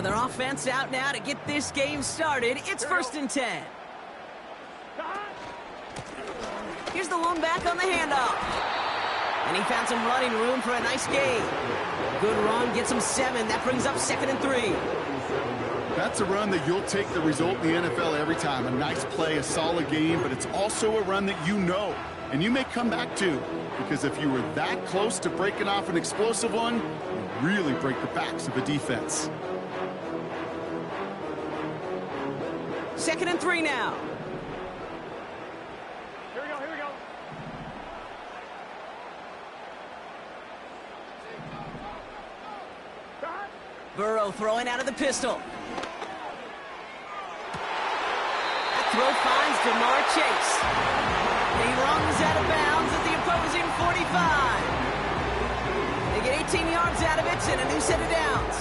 their offense out now to get this game started. It's 1st and 10. Here's the one back on the handoff. And he found some running room for a nice gain. Good run, gets him 7. That brings up 2nd and 3. That's a run that you'll take the result in the NFL every time. A nice play, a solid game, but it's also a run that you know, and you may come back to, because if you were that close to breaking off an explosive one, you really break the backs of a defense. 2nd and 3 now. Here we go. Burrow throwing out of the pistol. That throw finds Jamar Chase. He runs out of bounds at the opposing 45. They get 18 yards out of it and a new set of downs.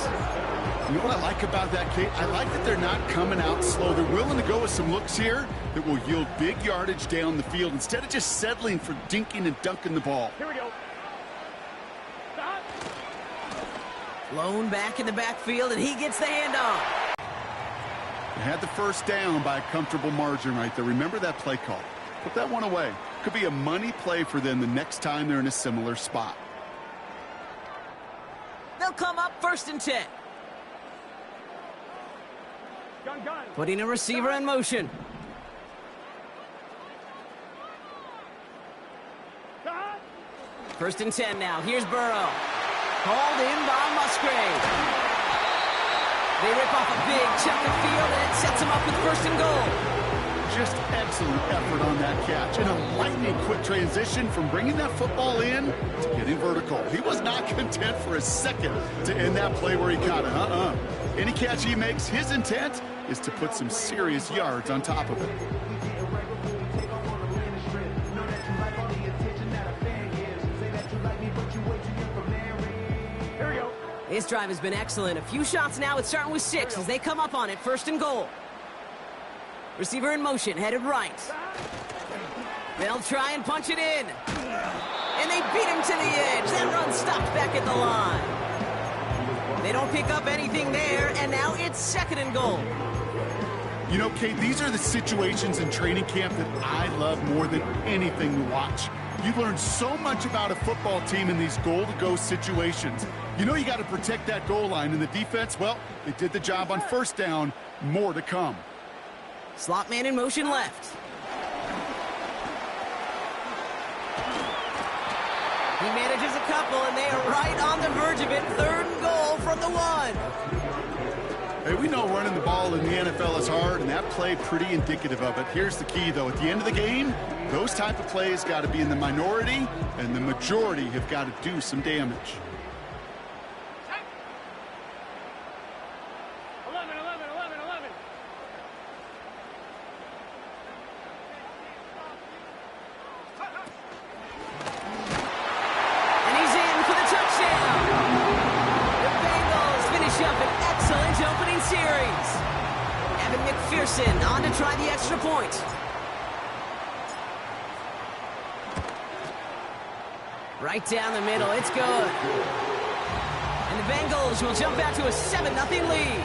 You know what I like about that, Kate? I like that they're not coming out slow. They're willing to go with some looks here that will yield big yardage down the field instead of just settling for dinking and dunking the ball. Here we go. Stop. Blown back in the backfield, and he gets the handoff. They had the first down by a comfortable margin right there. Remember that play call. Put that one away. Could be a money play for them the next time they're in a similar spot. They'll come up 1st and 10. Gun. Putting a receiver in motion. Stop. 1st and 10 now. Here's Burrow. Called in by Musgrave. They rip off a big chunk of field, and it sets them up with 1st and goal. Just excellent effort on that catch. And a lightning quick transition from bringing that football in to getting vertical. He was not content for a second to end that play where he caught it. Any catch he makes, his intent is to put some serious yards on top of it. Here we go. This drive has been excellent. A few shots now. It's starting with 6 as they come up on it. 1st and goal. Receiver in motion, headed right. They'll try and punch it in. And they beat him to the edge. That run stopped back at the line. They don't pick up anything there, and now it's 2nd and goal. You know, Kate, these are the situations in training camp that I love more than anything to watch. You learn so much about a football team in these goal-to-go situations. You know you got to protect that goal line, and the defense, well, they did the job on 1st down. More to come. Slot man in motion left. He manages a couple, and they are right on the verge of it. 3rd and goal from the 1. Hey, we know running the ball in the NFL is hard, and that play pretty indicative of it. Here's the key, though. At the end of the game, those type of plays got to be in the minority, and the majority have got to do some damage. 11. And he's in for the touchdown. The Bengals finish up an excellent opening series. Evan McPherson on to try the extra point. Right down the middle, it's good. And the Bengals will jump out to a 7-0 lead.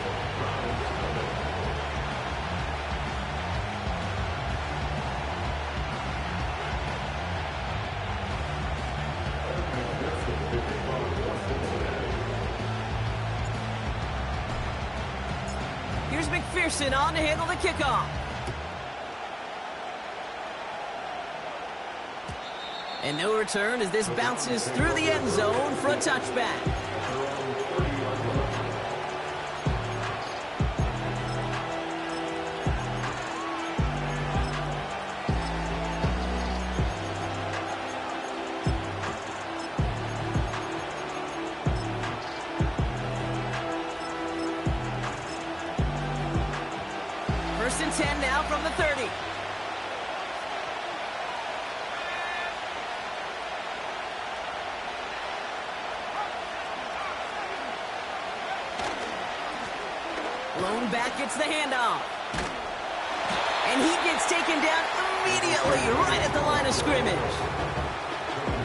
Here's McPherson on to handle the kickoff. And no return as this bounces through the end zone for a touchback. First and 10 now from the 30. Blown back gets the handoff. And he gets taken down immediately right at the line of scrimmage.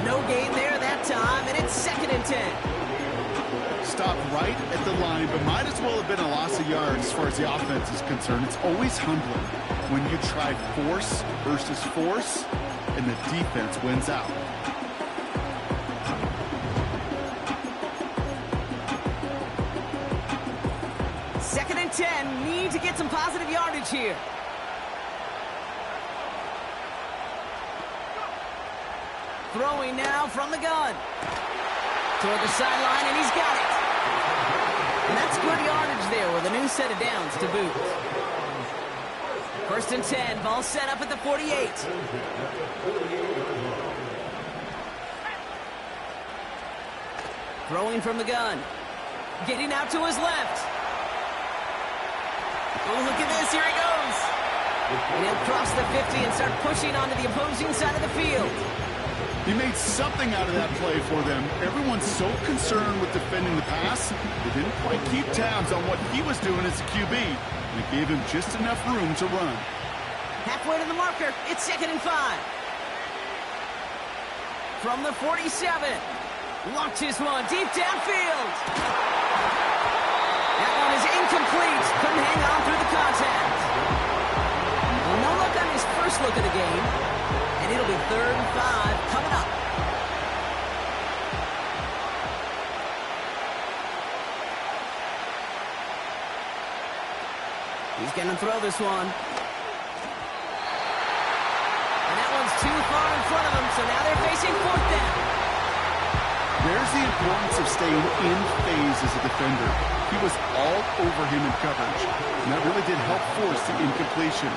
No gain there that time, and it's 2nd and 10. stopped right at the line, but might as well have been a loss of yards as far as the offense is concerned. It's always humbling when you try force versus force, and the defense wins out. Second and 10. Need to get some positive yardage here. Throwing now from the gun. Toward the sideline, and he's got it. And that's good yardage there with a new set of downs to boot. First and 10. Ball set up at the 48. Throwing from the gun. Getting out to his left. Oh, look at this. Here he goes. And he'll cross the 50 and start pushing onto the opposing side of the field. He made something out of that play for them. Everyone's so concerned with defending the pass, they didn't quite keep tabs on what he was doing as a QB. And it gave him just enough room to run. Halfway to the marker. It's second and 5. From the 47. Launches one deep downfield. That one is incomplete. Couldn't hang on through the contact. No look on his first look of the game. And it'll be third and 5 coming up. He's going to throw this one. And that one's too far in front of him, so now they're facing fourth down. There's the importance of staying in phase as a defender. He was all over him in coverage, and that really did help force the incompletion.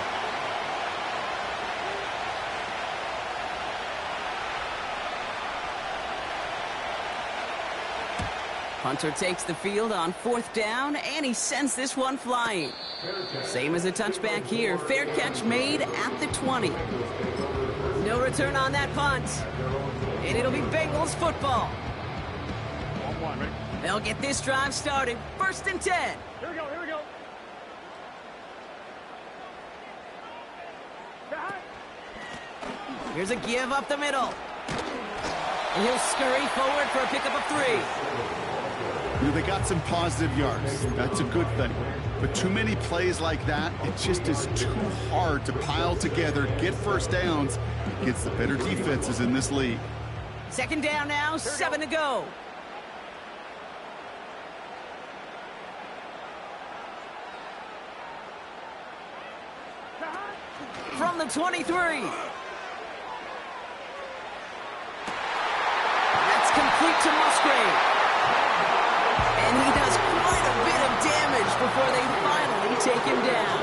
Hunter takes the field on fourth down, and he sends this one flying. Same as a touchback here. Fair catch made at the 20. No return on that punt. And it'll be Bengals football. 1-1, ready? They'll get this drive started. First and 10. Here we go, here we go. Back. Here's a give up the middle. And he'll scurry forward for a pickup of 3. You know, they got some positive yards. That's a good thing. But too many plays like that, it just is too hard to pile together, get first downs against the better defenses in this league. Second down now, 7 to go. From the 23. That's complete to Musgrave. And he does quite a bit of damage before they finally take him down.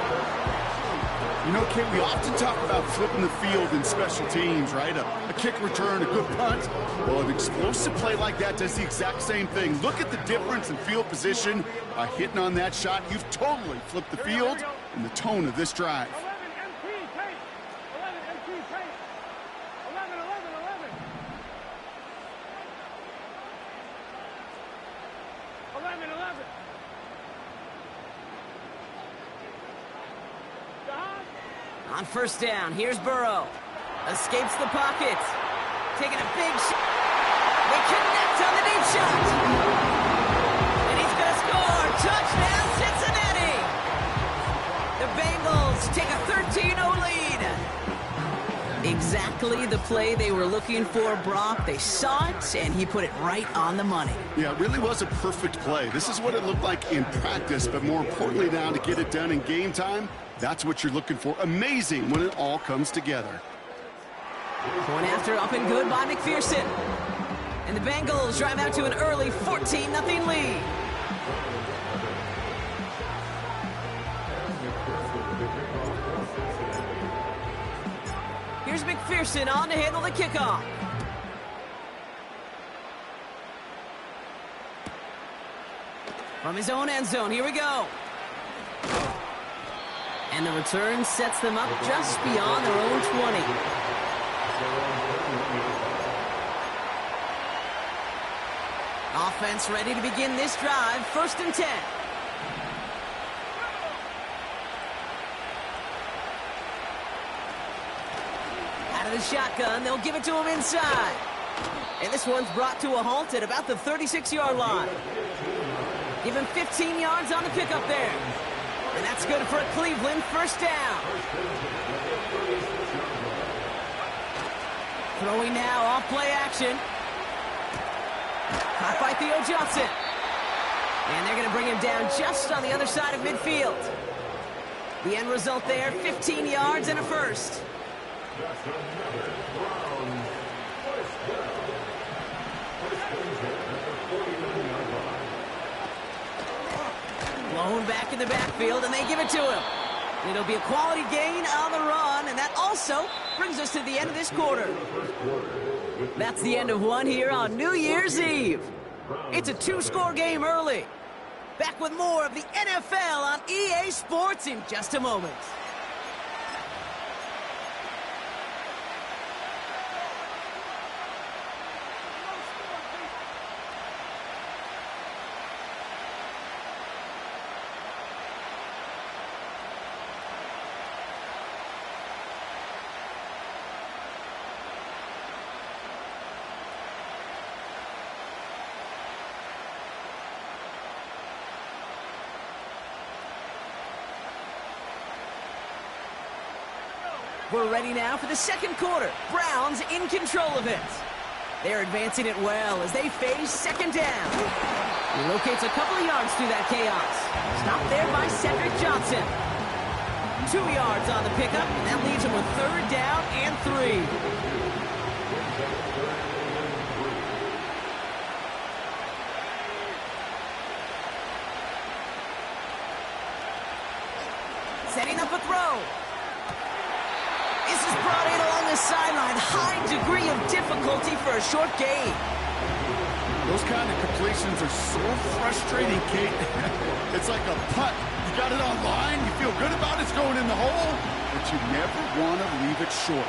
You know, Kate, we often talk about flipping the field in special teams, right? A kick return, a good punt. Well, an explosive play like that does the exact same thing. Look at the difference in field position. By hitting on that shot, you've totally flipped the field and the tone of this drive. 11 MP tape. 11 MP tape. 11, 11, 11. 11, 11. On first down, here's Burrow. Escapes the pocket. Taking a big shot. They connect on the deep shot. And he's going to score. Touchdown, Cincinnati. The Bengals take a 13-0 lead. Exactly the play they were looking for, Brock. They saw it, and he put it right on the money. Yeah, it really was a perfect play. This is what it looked like in practice, but more importantly now to get it done in game time, that's what you're looking for. Amazing when it all comes together. Point after up and good by McPherson. And the Bengals drive out to an early 14-0 lead. Here's McPherson on to handle the kickoff. From his own end zone, here we go. And the return sets them up just beyond their own 20. Offense ready to begin this drive. First and 10. Out of the shotgun, they'll give it to him inside. And this one's brought to a halt at about the 36-yard line. Give him 15 yards on the pickup there. And that's good for a Cleveland first down. Throwing now off play action. Caught by Theo Johnson. And they're going to bring him down just on the other side of midfield. The end result there, 15 yards and a first. Blown back in the backfield, and they give it to him. It'll be a quality gain on the run, and that also brings us to the end of this quarter. That's the end of one here on New Year's Eve. It's a two-score game early. Back with more of the NFL on EA Sports in just a moment. We're ready now for the second quarter. Browns in control of it. They're advancing it well as they face second down. He locates a couple of yards through that chaos. Stopped there by Cedric Johnson. 2 yards on the pickup, and that leaves him with third down and 3. Setting up a throw. This is brought in along the sideline. High degree of difficulty for a short gain. Those kind of completions are so frustrating, Kate. It's like a putt. You got it on line, you feel good about it's going in the hole, but you never want to leave it short.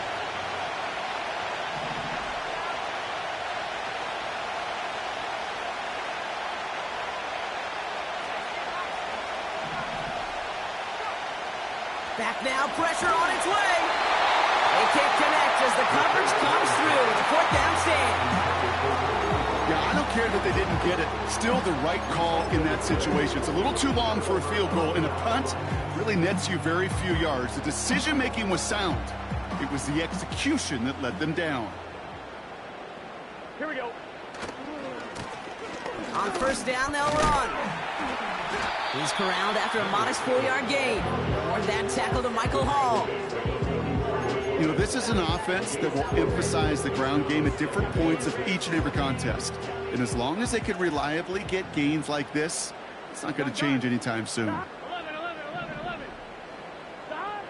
Back now, pressure on its way. They can't connect as the coverage comes through with a fourth down stand. Yeah, I don't care that they didn't get it. Still the right call in that situation. It's a little too long for a field goal, and a punt really nets you very few yards. The decision-making was sound. It was the execution that let them down. Here we go. On first down, they'll run. He's corralled after a modest 4-yard gain. Or that tackle to Michael Hall. You know, this is an offense that will emphasize the ground game at different points of each and every contest. And as long as they can reliably get gains like this, it's not going to change anytime soon. 11, 11, 11, 11. Stop.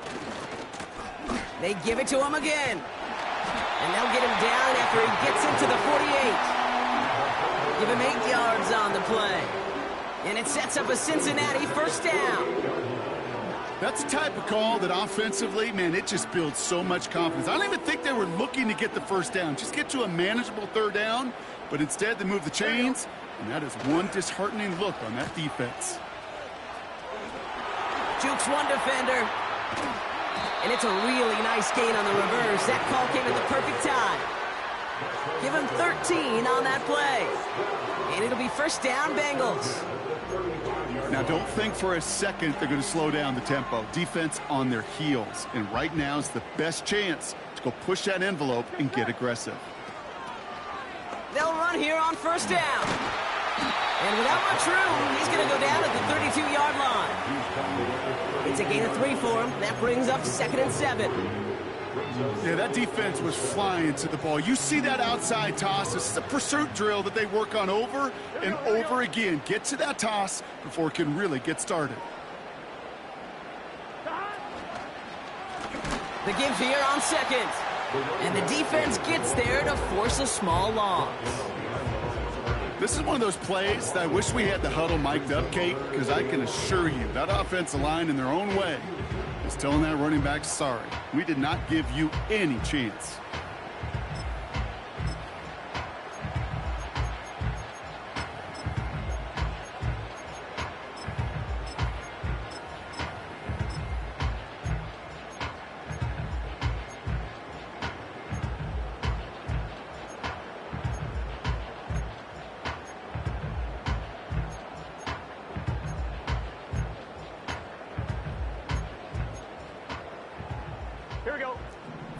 They give it to him again. And they'll get him down after he gets into the 48. Give him 8 yards on the play. And it sets up a Cincinnati first down. That's the type of call that offensively, man, it just builds so much confidence. I don't even think they were looking to get the first down. Just get to a manageable third down, but instead they move the chains, and that is one disheartening look on that defense. Jukes one defender. And it's a really nice gain on the reverse. That call came at the perfect time. Give him 13 on that play. And it'll be first down, Bengals. Now, don't think for a second they're going to slow down the tempo. Defense on their heels. And right now is the best chance to go push that envelope and get aggressive. They'll run here on first down. And without much room, he's going to go down at the 32-yard line. It's a gain of 3 for him. That brings up 2nd and 7. Yeah, that defense was flying to the ball. You see that outside toss. This is a pursuit drill that they work on over and over again. Get to that toss before it can really get started. The give here on 2nd. And the defense gets there to force a small loss. This is one of those plays that I wish we had the huddle mic'd up, Kate, because I can assure you that offensive line in their own way is telling that running back, sorry, we did not give you any chance.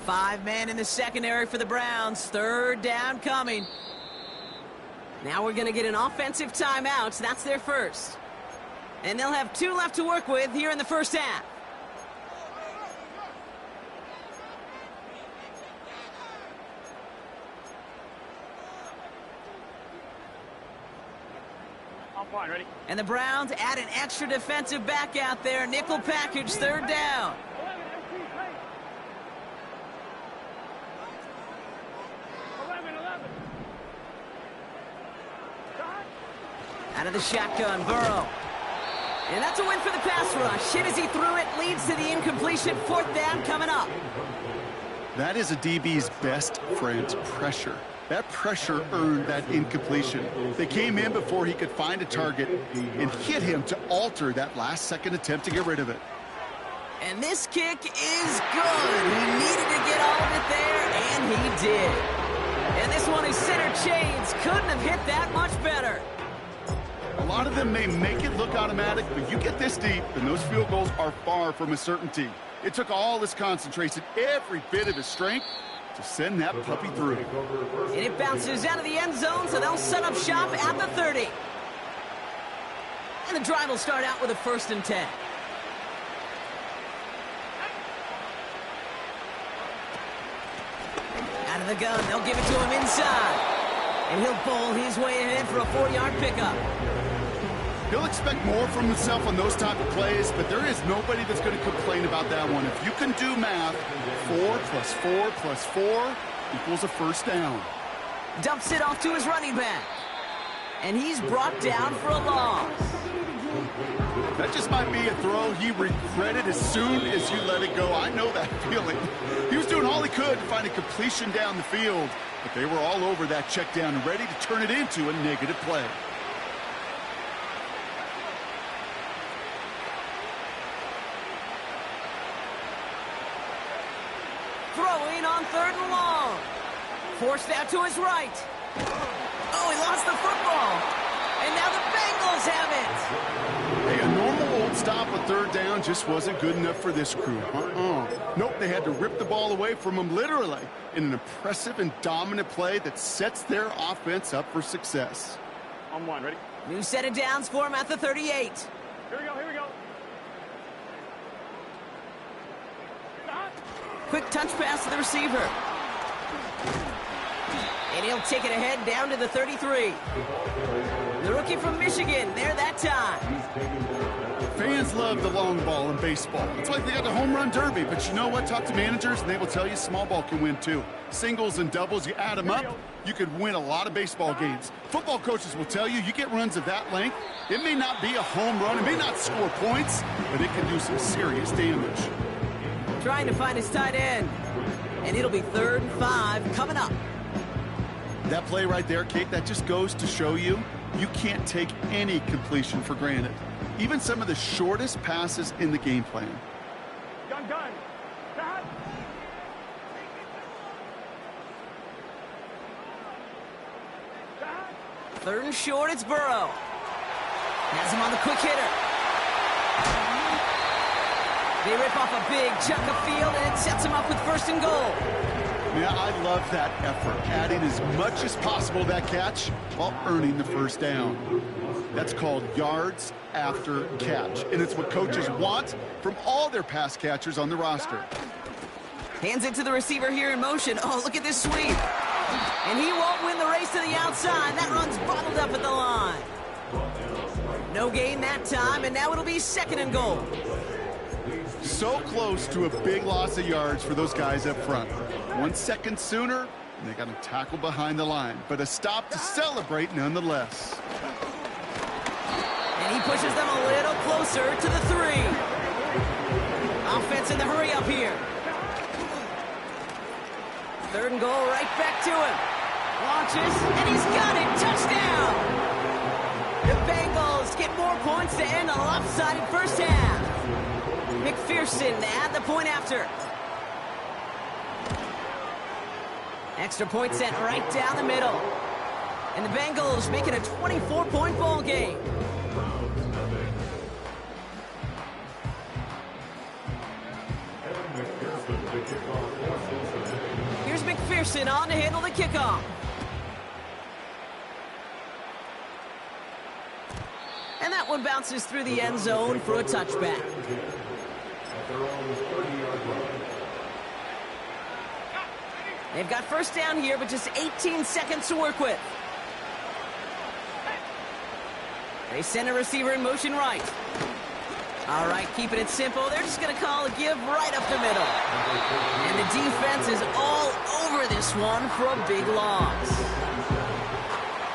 5 men in the secondary for the Browns. Third down coming. Now we're going to get an offensive timeout. That's their first. And they'll have 2 left to work with here in the first half. Fine, ready? And the Browns add an extra defensive back out there. Nickel package, third down. 11, empty paint. 11. Out of the shotgun, Burrow. And that's a win for the pass rush. Hit as he threw it, leads to the incompletion. Fourth down coming up. That is a DB's best friend, pressure. That pressure earned that incompletion. They came in before he could find a target and hit him to alter that last-second attempt to get rid of it. And this kick is good. He needed to get all of it there, and he did. And this one is center chains. Couldn't have hit that much better. A lot of them may make it look automatic, but you get this deep, and those field goals are far from a certainty. It took all his concentration, every bit of his strength, to send that puppy through. And it bounces out of the end zone, so they'll set up shop at the 30. And the drive will start out with a 1st and 10. Out of the gun, they'll give it to him inside. And he'll bowl his way ahead for a 4-yard pickup. He'll expect more from himself on those type of plays, but there is nobody that's going to complain about that one. If you can do math, 4 plus 4 plus 4 equals a first down. Dumps it off to his running back. And he's brought down for a loss. That just might be a throw he regretted as soon as you let it go. I know that feeling. He was doing all he could to find a completion down the field, but they were all over that check down and ready to turn it into a negative play. Throwing on 3rd and long. Forced out to his right. Oh, he lost the football. And now the Bengals have it. Hey, a normal old stop with 3rd down just wasn't good enough for this crew. Nope, they had to rip the ball away from him literally in an impressive and dominant play that sets their offense up for success. On 1, ready? New set of downs for him at the 38. Here we go. Quick touch pass to the receiver. And he'll take it ahead down to the 33. The rookie from Michigan, there that time. Fans love the long ball in baseball. It's like they got the home run derby, but you know what? Talk to managers, and they will tell you small ball can win too. Singles and doubles, you add them up, you could win a lot of baseball games. Football coaches will tell you, you get runs of that length, it may not be a home run, it may not score points, but it can do some serious damage. Trying to find his tight end. And it'll be 3rd and 5 coming up. That play right there, Kate, that just goes to show you, you can't take any completion for granted. Even some of the shortest passes in the game plan. Gun. Stop. 3rd and short, it's Burrow. Has him on the quick hitter. They rip off a big chunk of field, and it sets him up with 1st and goal. Yeah, I love that effort, adding as much as possible to that catch while earning the 1st down. That's called yards after catch, and it's what coaches want from all their pass catchers on the roster. Hands it to the receiver here in motion. Oh, look at this sweep. And he won't win the race to the outside. That run's bottled up at the line. No gain that time, and now it'll be 2nd and goal. So close to a big loss of yards for those guys up front. 1 second sooner, and they got to tackle behind the line. But a stop to celebrate nonetheless. And he pushes them a little closer to the 3. Offense in the hurry up here. 3rd and goal, right back to him. Launches, and he's got it. Touchdown! The Bengals get more points to end a lopsided first half. McPherson to add the point after. Extra point sent right down the middle. And the Bengals make it a 24-point ball game. McPherson on to handle the kickoff. And that one bounces through the end zone for a touchback. They've got first down here, but just 18 seconds to work with. They send a receiver in motion right. All right, keeping it simple. They're just going to call a give right up the middle. And the defense is all over this one for a big loss.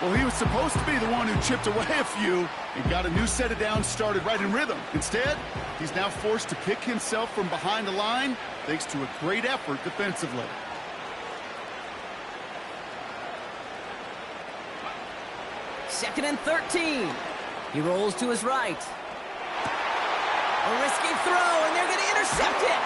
Well, he was supposed to be the one who chipped away a few and got a new set of downs started right in rhythm. Instead, he's now forced to pick himself from behind the line thanks to a great effort defensively. Second and 13. He rolls to his right. A risky throw, and they're going to intercept it.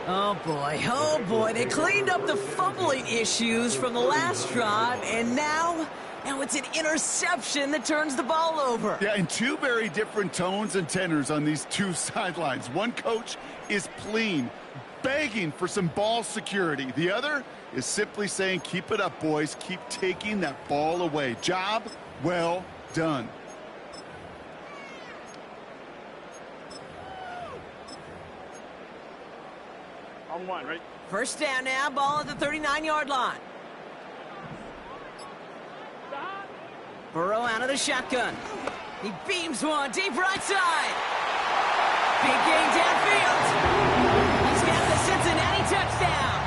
Oh boy, they cleaned up the fumbling issues from the last drive, and now it's an interception that turns the ball over. Yeah, and two very different tones and tenors on these two sidelines. One coach is pleading, begging for some ball security. The other is simply saying, keep it up, boys. Keep taking that ball away. Job well done. On one, right? First down now, ball at the 39-yard line. Burrow out of the shotgun. He beams one deep right side. Big gain downfield. He's got the Cincinnati touchdown.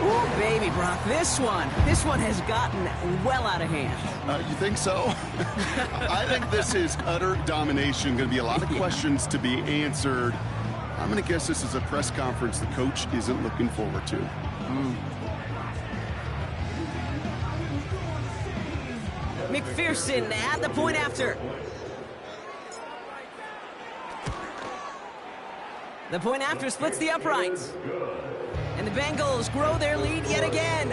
Ooh, baby, Brock, this one has gotten well out of hand. You think so? I think this is utter domination. Going to be a lot of questions to be answered. I'm going to guess this is a press conference the coach isn't looking forward to. McPherson at the point after. The point after splits the uprights. And the Bengals grow their lead yet again.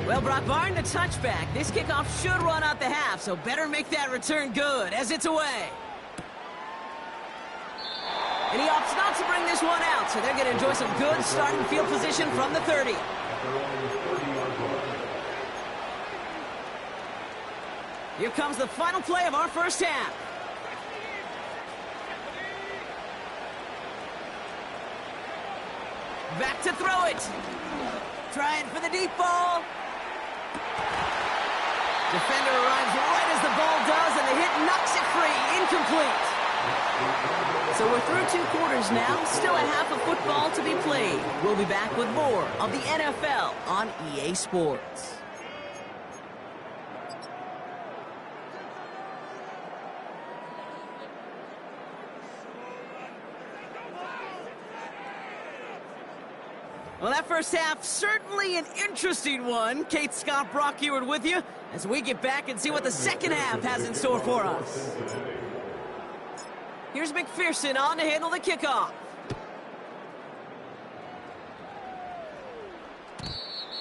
Well, Brock, barring the touchback, this kickoff should run out the half, so better make that return good as it's away. And he opts not to bring this one out, so they're going to enjoy some good starting field position from the 30. Here comes the final play of our first half. Back to throw it. Trying for the deep ball. Defender arrives right as the ball does, and the hit knocks it free. Incomplete. So we're through 2 quarters now. Still a half of football to be played. We'll be back with more of the NFL on EA Sports. Well, that first half, certainly an interesting one. Kate, Scott, Brock Ewart with you as we get back and see what the second half has in store for us. Here's McPherson on to handle the kickoff.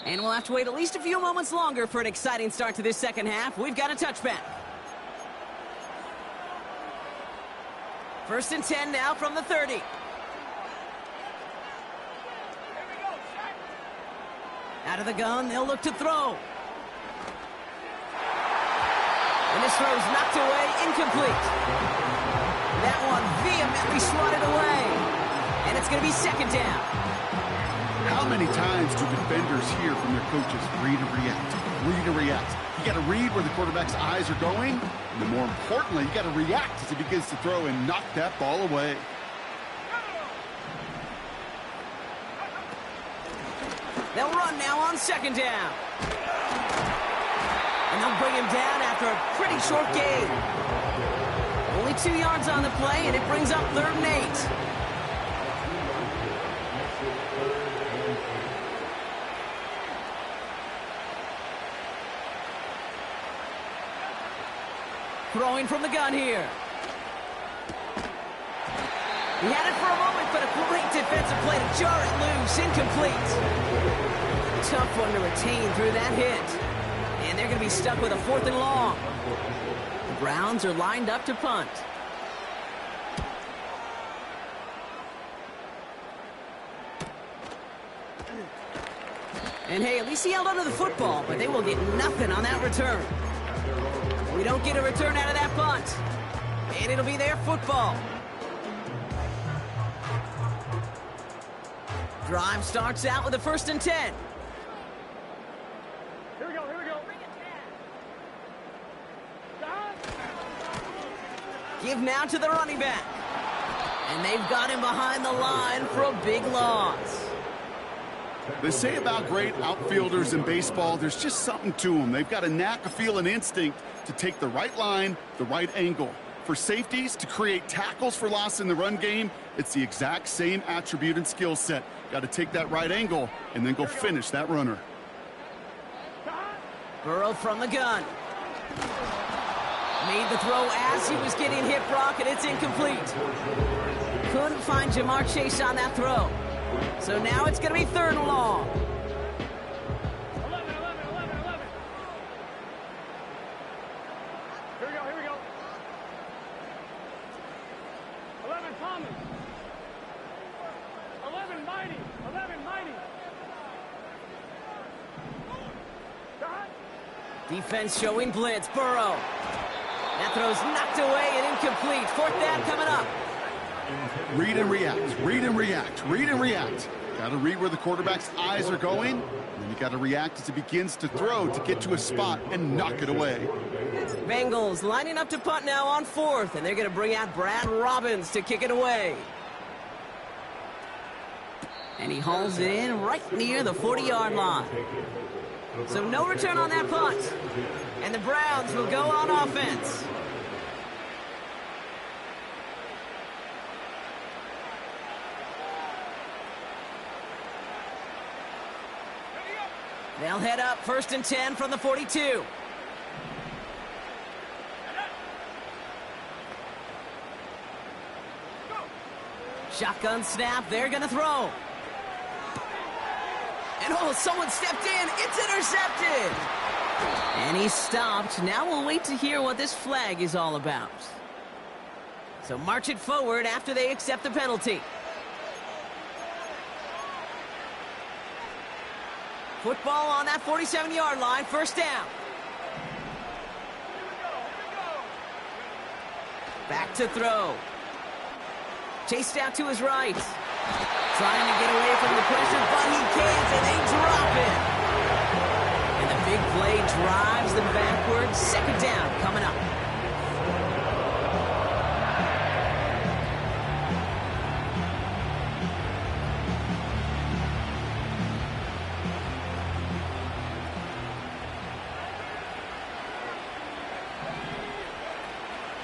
And we'll have to wait at least a few moments longer for an exciting start to this second half. We've got a touchback. First and 10 now from the 30. Out of the gun, they'll look to throw. And this throw's knocked away, incomplete. That one vehemently swatted away. And it's going to be second down. How many times do defenders hear from their coaches, read and react, read and react? You got to read where the quarterback's eyes are going, and then more importantly, you got to react as he begins to throw and knock that ball away. They'll run now on second down. And they'll bring him down after a pretty short gain. Only 2 yards on the play, and it brings up 3rd and 8. Throwing from the gun here. He had it for a moment, but a great defensive play to jar it loose. Incomplete. Tough one to retain through that hit. And they're going to be stuck with a 4th and long. The Browns are lined up to punt. And hey, at least he held onto the football, but they will get nothing on that return. We don't get a return out of that punt. And it'll be their football. Drive starts out with a 1st and 10. Here we go, here we go. Give now to the running back. And they've got him behind the line for a big loss. They say about great outfielders in baseball, there's just something to them. They've got a knack, a feel, and instinct to take the right line, the right angle. For safeties, to create tackles for loss in the run game, it's the exact same attribute and skill set. Got to take that right angle and then go finish that runner. Burrow from the gun. Made the throw as he was getting hit, Brock, and it's incomplete. Couldn't find Jamar Chase on that throw. So now it's going to be 3rd and long. 11. Here we go, here we go. 11, Thomas. 11, Mighty. 11, Mighty. Defense showing blitz. Burrow. That throw's knocked away and incomplete. 4th down coming up. Read and react, read and react, read and react. Got to read where the quarterback's eyes are going, and then you got to react as he begins to throw to get to a spot and knock it away. Bengals lining up to punt now on 4th, and they're going to bring out Brad Robbins to kick it away. And he hauls it in right near the 40-yard line. So no return on that punt. And the Browns will go on offense. They'll head up 1st and 10 from the 42. Shotgun snap, they're going to throw. And oh, someone stepped in. It's intercepted. And he stopped. Now we'll wait to hear what this flag is all about. So march it forward after they accept the penalty. Football on that 47-yard line, 1st down. Back to throw. Chased out to his right. Trying to get away from the pressure, but he can't, and they drop it. And the big play drives them backwards. 2nd down coming up.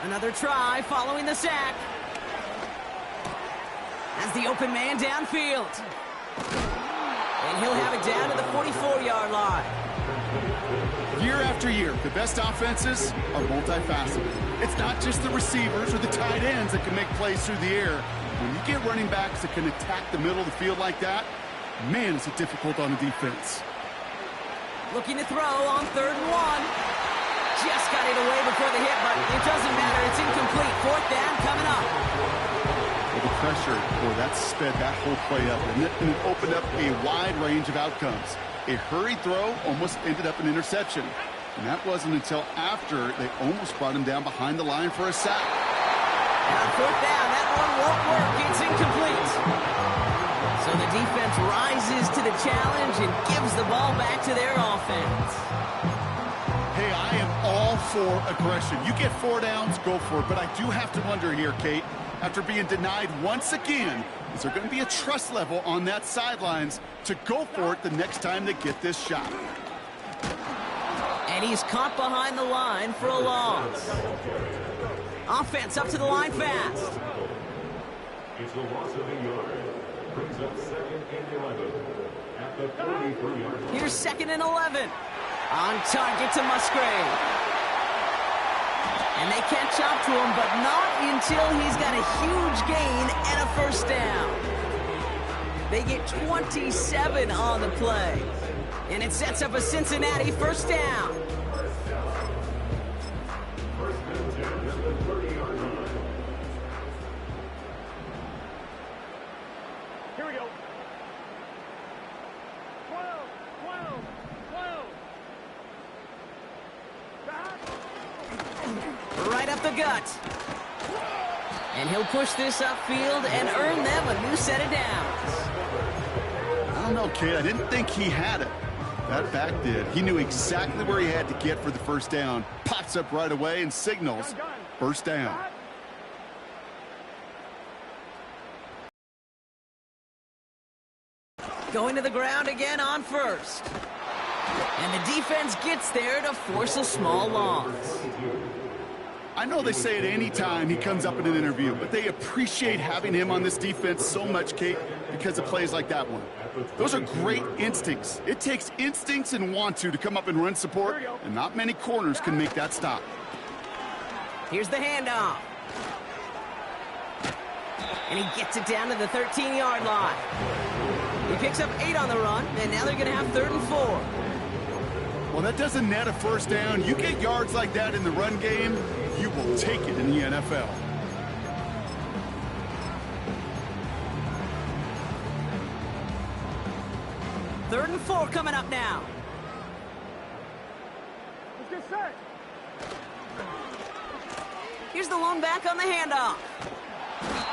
Another try following the sack. As the open man downfield. And he'll have it down to the 44-yard line. Year after year, the best offenses are multifaceted. It's not just the receivers or the tight ends that can make plays through the air. When you get running backs that can attack the middle of the field like that, man, is it difficult on the defense. Looking to throw on 3rd and 1. Just got it away before the hit, but it doesn't matter. It's incomplete. 4th down coming up. Well, the pressure, boy, that sped that whole play up, and it opened up a wide range of outcomes. A hurried throw almost ended up an interception. And that wasn't until after they almost brought him down behind the line for a sack. And on 4th down, that one won't work. It's incomplete. So the defense rises to the challenge and gives the ball back to their offense. Hey, I am all for aggression. You get 4 downs, go for it. But I do have to wonder here, Kate, after being denied once again, is there going to be a trust level on that sidelines to go for it the next time they get this shot? And he's caught behind the line for a loss. Offense up to the line fast. It's the loss of a yard. Brings up 2nd and 11 at the 43-yard line. Here's 2nd and 11. On target to Musgrave. And they catch up to him, but not until he's got a huge gain and a 1st down. They get 27 on the play. And it sets up a Cincinnati 1st down. Here we go. 12. gut. And he'll push this upfield and earn them a new set of downs. I don't know, kid. I didn't think he had it. That back did. He knew exactly where he had to get for the first down. Pops up right away and signals first down. Going to the ground again on first. And the defense gets there to force a small loss. I know they say it any time he comes up in an interview, but they appreciate having him on this defense so much, Kate, because of plays like that one. Those are great instincts. It takes instincts and want to come up and run support, and not many corners can make that stop. Here's the handoff. And he gets it down to the 13-yard line. He picks up 8 on the run, and now they're going to have 3rd and 4. Well, that doesn't net a first down. You get yards like that in the run game, you will take it in the NFL. Third and 4 coming up now. Let's get set. Here's the lone back on the handoff.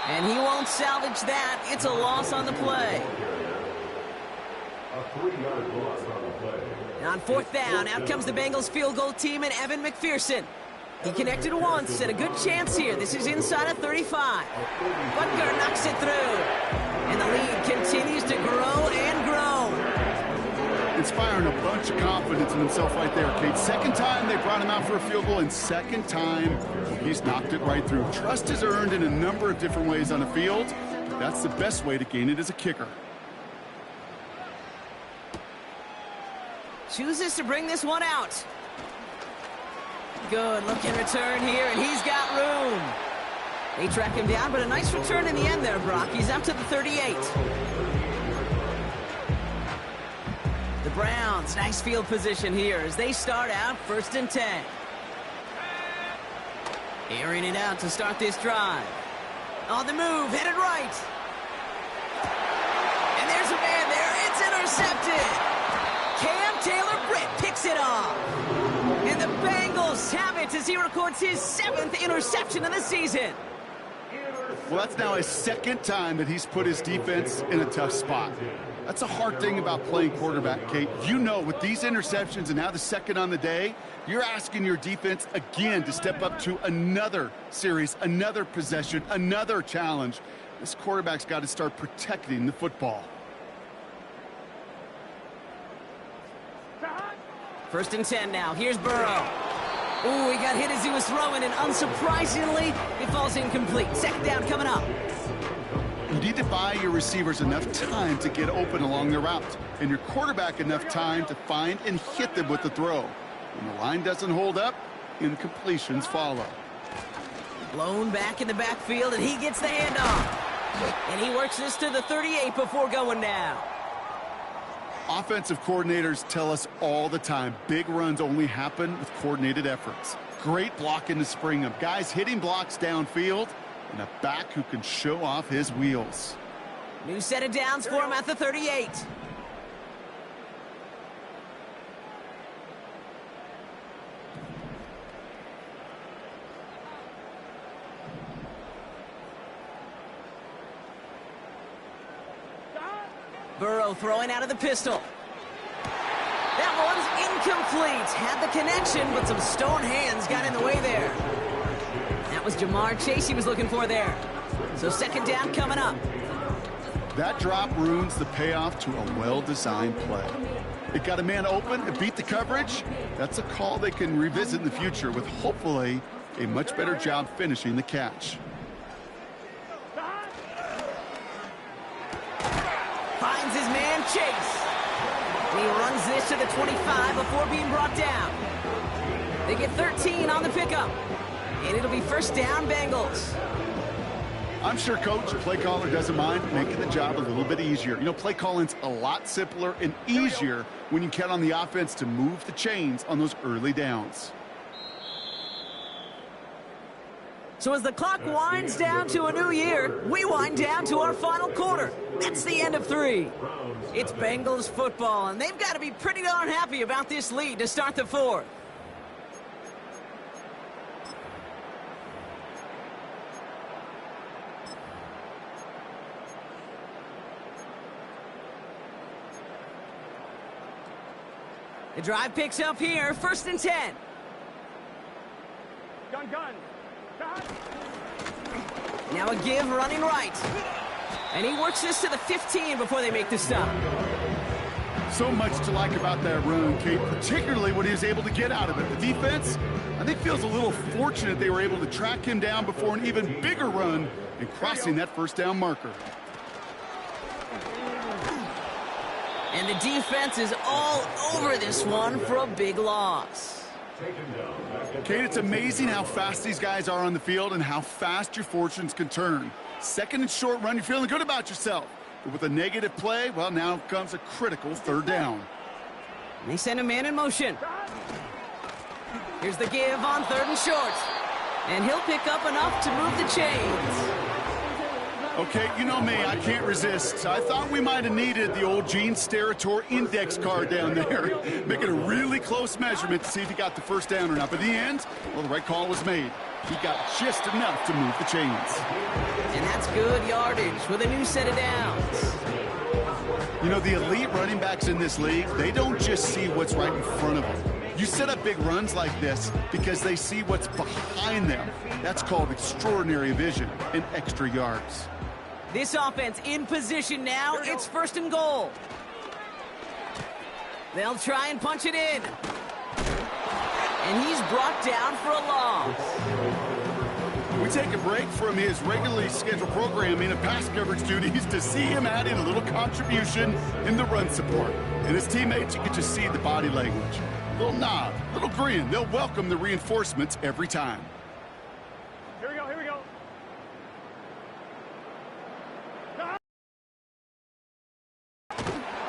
And he won't salvage that. It's a loss on the play. A 3-yard loss on the play. And on 4th down, out comes the Bengals field goal team and Evan McPherson. He connected once and a good chance here. This is inside of 35. Butker knocks it through. And the lead continues to grow and grow. Inspiring a bunch of confidence in himself right there, Kate. Second time they brought him out for a field goal, and second time he's knocked it right through. Trust is earned in a number of different ways on the field. That's the best way to gain it as a kicker. Chooses to bring this one out. Good looking return here, and he's got room. They track him down, but a nice return in the end there, Brock. He's up to the 38. The Browns, nice field position here as they start out 1st and 10. Airing it out to start this drive. On the move, headed right. And there's a man there. It's intercepted. Cam Taylor-Britt picks it off. And the Bengals have it as he records his 7th interception of the season. Well, that's now his 2nd time that he's put his defense in a tough spot. That's a hard thing about playing quarterback, Kate. You know, with these interceptions and now the 2nd on the day, you're asking your defense again to step up to another series, another possession, another challenge. This quarterback's got to start protecting the football. 1st and 10 now. Here's Burrow. Ooh, he got hit as he was throwing, and unsurprisingly, it falls incomplete. 2nd down coming up. You need to buy your receivers enough time to get open along the route, and your quarterback enough time to find and hit them with the throw. When the line doesn't hold up, incompletions follow. Blown back in the backfield, and he gets the handoff. And he works this to the 38 before going down. Offensive coordinators tell us all the time, big runs only happen with coordinated efforts. Great blocking to spring them. Guys hitting blocks downfield, and a back who can show off his wheels. New set of downs for him at the 38. Burrow throwing out of the pistol. That one's incomplete. Had the connection, but some stone hands got in the way there. That was Jamar Chase he was looking for there. So 2nd down coming up. That drop ruins the payoff to a well-designed play. It got a man open, it beat the coverage. That's a call they can revisit in the future with hopefully a much better job finishing the catch. Finds his man Chase. And he runs this to the 25 before being brought down. They get 13 on the pickup. And it'll be 1st down Bengals. I'm sure Coach, play caller, doesn't mind making the job a little bit easier. You know, play calling's a lot simpler and easier when you count on the offense to move the chains on those early downs. So as the clock winds down to a new year, we wind down to our final quarter. That's the end of 3. It's Bengals football, and they've got to be pretty darn happy about this lead to start the 4th. The drive picks up here, 1st and 10. Gun. Shot. Now a give running right. And he works this to the 15 before they make the stop. So much to like about that run, Kate, particularly what he was able to get out of it. The defense, I think, feels a little fortunate they were able to track him down before an even bigger run and crossing that 1st down marker. And the defense is all over this one for a big loss. Kate, it's amazing how fast these guys are on the field and how fast your fortunes can turn. 2nd and short run, you're feeling good about yourself. But with a negative play, well, now comes a critical 3rd down. And they send a man in motion. Here's the give on 3rd and short. And he'll pick up enough to move the chains. Okay, you know me, I can't resist. I thought we might have needed the old Gene Steratore index card down there. Making a really close measurement to see if he got the 1st down or not. But in the end, well, the right call was made. He got just enough to move the chains. And that's good yardage with a new set of downs. You know, the elite running backs in this league, they don't just see what's right in front of them. You set up big runs like this because they see what's behind them. That's called extraordinary vision and extra yards. This offense in position now. It's 1st and goal. They'll try and punch it in. And he's brought down for a loss. We take a break from his regularly scheduled programming and pass coverage duties to see him add in a little contribution in the run support. And his teammates, you can just see the body language. Little nod, little grin. They'll welcome the reinforcements every time. Here we go.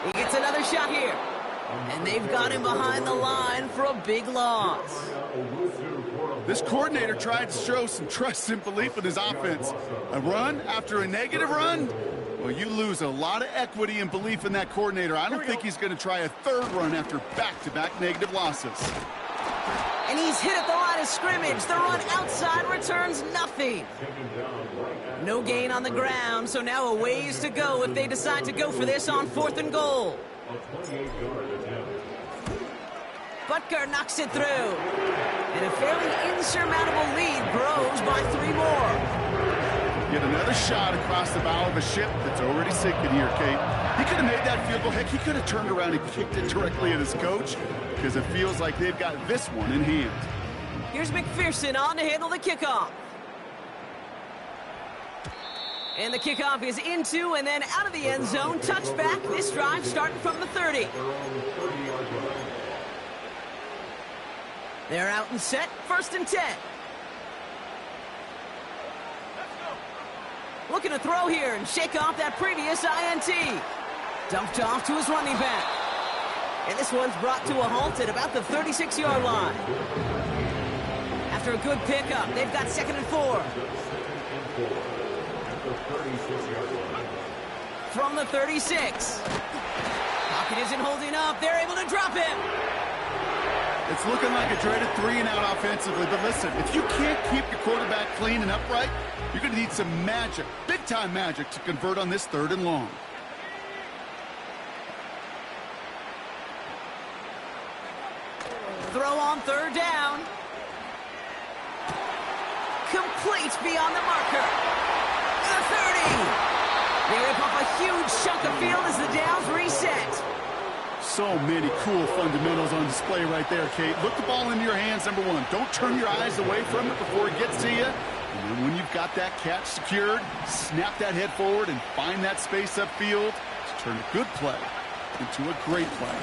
He gets another shot here. And they've got him behind the line for a big loss. This coordinator tried to show some trust and belief in his offense. A run after a negative run? Well, you lose a lot of equity and belief in that coordinator. I don't think he's going to try a 3rd run after back-to-back negative losses. And he's hit at the line of scrimmage. The run outside returns nothing. No gain on the ground, so now a ways to go if they decide to go for this on 4th and goal. Butker knocks it through. And a fairly insurmountable lead grows by 3 more. Yet another shot across the bow of a ship that's already sinking here, Kate. He could have made that field goal. Heck, he could have turned around and kicked it directly at his coach because it feels like they've got this one in hand. Here's McPherson on to handle the kickoff. And the kickoff is into and then out of the end zone. Touchback. This drive starting from the 30. They're out and set. 1st and 10. Looking to throw here and shake off that previous INT. Dumped off to his running back. And this one's brought to a halt at about the 36-yard line. After a good pickup, they've got 2nd and 4. From the 36. Pocket isn't holding up. They're able to drop him. It's looking like a dreaded 3-and-out offensively. But listen, if you can't keep your quarterback clean and upright, you're going to need some magic, big-time magic, to convert on this 3rd and long. Throw on 3rd down. Complete beyond the marker. The 30. They rip off a huge chunk of field as the downs reset. So many cool fundamentals on display right there, Kate. Look the ball into your hands, number 1. Don't turn your eyes away from it before it gets to you. And then when you've got that catch secured, snap that head forward and find that space upfield to turn a good play into a great play.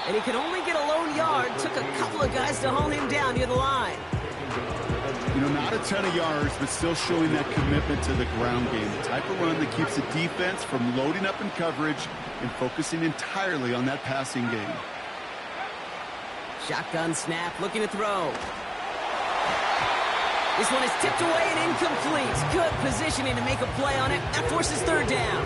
And he could only get a lone yard. Took a couple of guys to hold him down near the line. You know, not a ton of yards, but still showing that commitment to the ground game. The type of run that keeps the defense from loading up in coverage and focusing entirely on that passing game. Shotgun snap, looking to throw. This one is tipped away and incomplete. Good positioning to make a play on it. That forces 3rd down.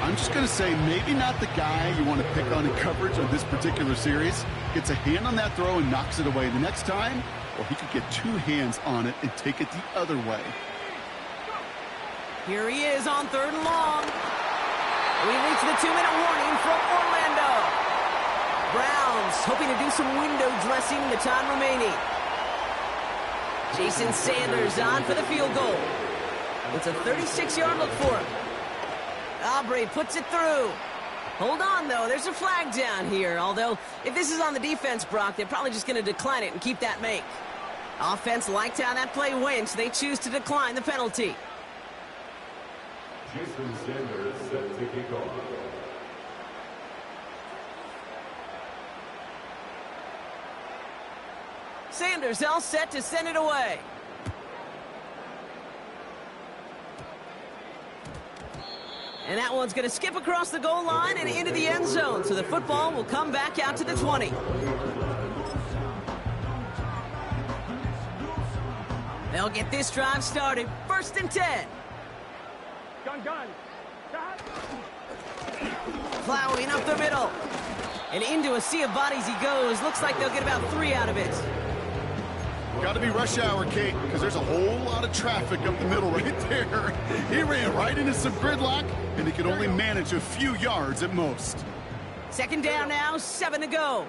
I'm just going to say maybe not the guy you want to pick on in coverage on this particular series. Gets a hand on that throw and knocks it away. The next time, well, he could get 2 hands on it and take it the other way. Here he is on 3rd and long. We reach the 2-minute warning from Orlando. Browns hoping to do some window dressing in the time remaining. Jason Sanders on for the field goal. It's a 36-yard look for him. Aubrey puts it through. Hold on, though. There's a flag down here. Although, if this is on the defense, Brock, they're probably just going to decline it and keep that make. Offense liked how that play went, so they choose to decline the penalty. Jason Sanders set to kick off. Sanders all set to send it away. And that one's going to skip across the goal line and into the end zone, so the football will come back out to the 20. They'll get this drive started. 1st and 10. Gun. Plowing up the middle. And into a sea of bodies he goes. Looks like they'll get about 3 out of it. Got to be rush hour, Kate, because there's a whole lot of traffic up the middle right there. He ran right into some gridlock, and he could only manage a few yards at most. 2nd down now, 7 to go.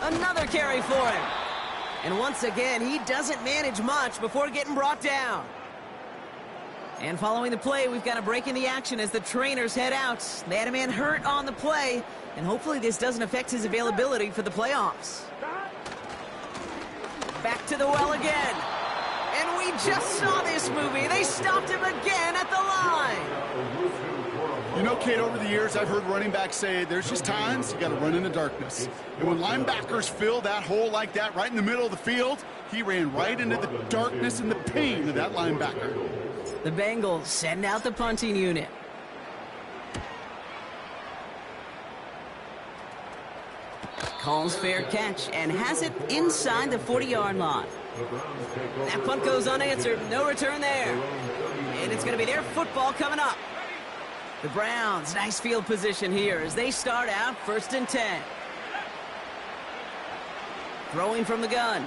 Another carry for him. And once again, he doesn't manage much before getting brought down. And following the play, we've got a break in the action as the trainers head out. They had a man hurt on the play, and hopefully this doesn't affect his availability for the playoffs. Back to the well again. And we just saw this movie. They stopped him again at the line. You know, Kate, over the years, I've heard running backs say there's just times you got to run in the darkness. And when linebackers fill that hole like that right in the middle of the field, he ran right into the darkness and the pain of that linebacker. The Bengals send out the punting unit. Calls fair catch and has it inside the 40-yard line. That punt goes unanswered. No return there. And it's going to be their football coming up. The Browns, nice field position here as they start out 1st and 10. Throwing from the gun.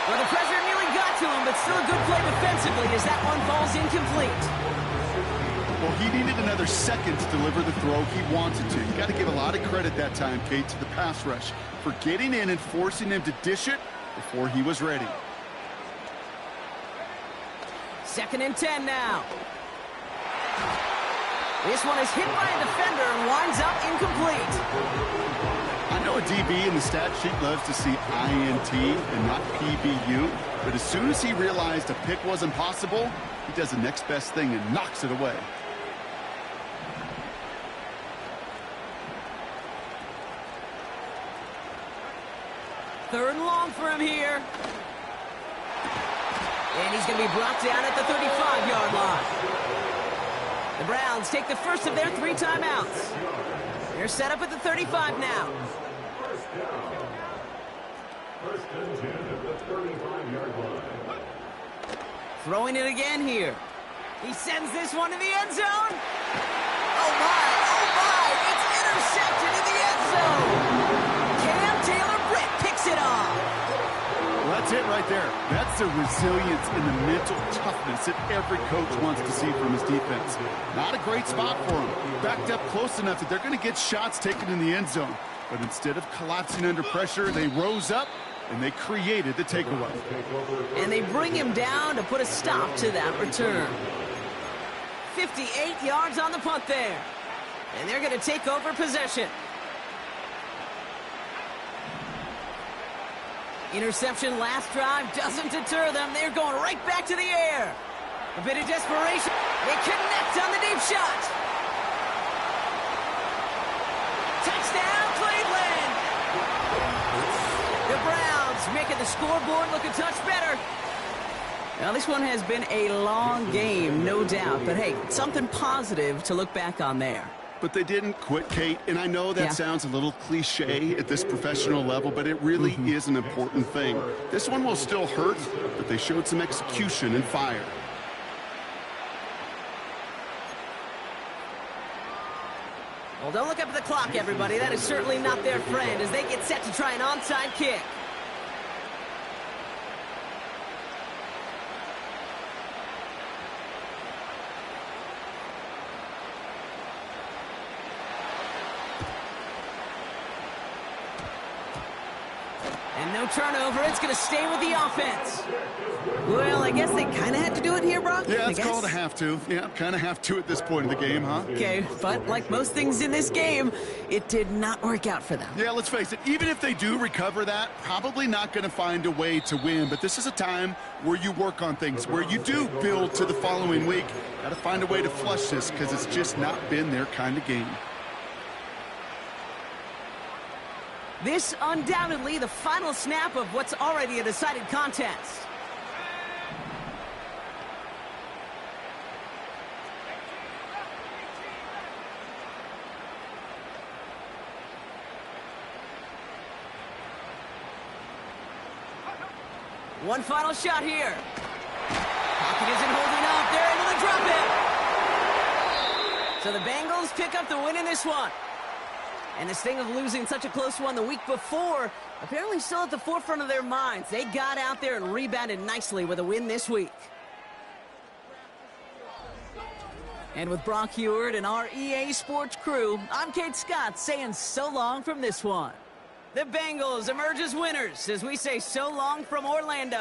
Well, the pressure nearly got to him, but still a good play defensively as that one falls incomplete. Well, he needed another second to deliver the throw he wanted to. You got to give a lot of credit that time, Kate, to the pass rush for getting in and forcing him to dish it before he was ready. 2nd and 10 now. This one is hit by a defender and winds up incomplete. I know a DB in the stat sheet loves to see INT and not PBU, but as soon as he realized a pick wasn't possible, he does the next best thing and knocks it away. Third and long for him here. And he's going to be brought down at the 35-yard line. The Browns take the first of their 3 timeouts. They're set up at the 35 now. First and 10 at the 35-yard line. Throwing it again here. He sends this one to the end zone. Oh, my. It's intercepted in the end zone. Cam Taylor-Britt picks it off. Well, that's it right there. That's the resilience and the mental toughness that every coach wants to see from his defense. Not a great spot for him. Backed up close enough that they're going to get shots taken in the end zone. But instead of collapsing under pressure, they rose up and they created the takeaway. And they bring him down to put a stop to that return. 58 yards on the punt there. And they're going to take over possession. Interception last drive doesn't deter them. They're going right back to the air. A bit of desperation. They connect on the deep shot. Touchdown, Cleveland. The Browns making the scoreboard look a touch better. Now, this one has been a long game, no doubt. But, hey, something positive to look back on there. But they didn't quit, Kate, and I know that sounds a little cliche at this professional level, but it really is an important thing. This one will still hurt, but they showed some execution and fire. Well, don't look up at the clock, everybody. That is certainly not their friend as they get set to try an onside kick. And no turnover. It's going to stay with the offense. Well, I guess they kind of had to do it here, Brock. Yeah, it's called a have to. Yeah, kind of have to at this point in the game, huh? Okay, but like most things in this game, it did not work out for them. Yeah, let's face it, even if they do recover that, probably not going to find a way to win. But this is a time where you work on things, where you do build to the following week. Got to find a way to flush this because it's just not been their kind of game. This undoubtedly the final snap of what's already a decided contest. One final shot here. Pocket isn't holding up. They're able to drop it. So the Bengals pick up the win in this one. And the sting of losing such a close one the week before, apparently still at the forefront of their minds. They got out there and rebounded nicely with a win this week. And with Brock Heward and our EA Sports crew, I'm Kate Scott saying so long from this one. The Bengals emerge as winners as we say so long from Orlando.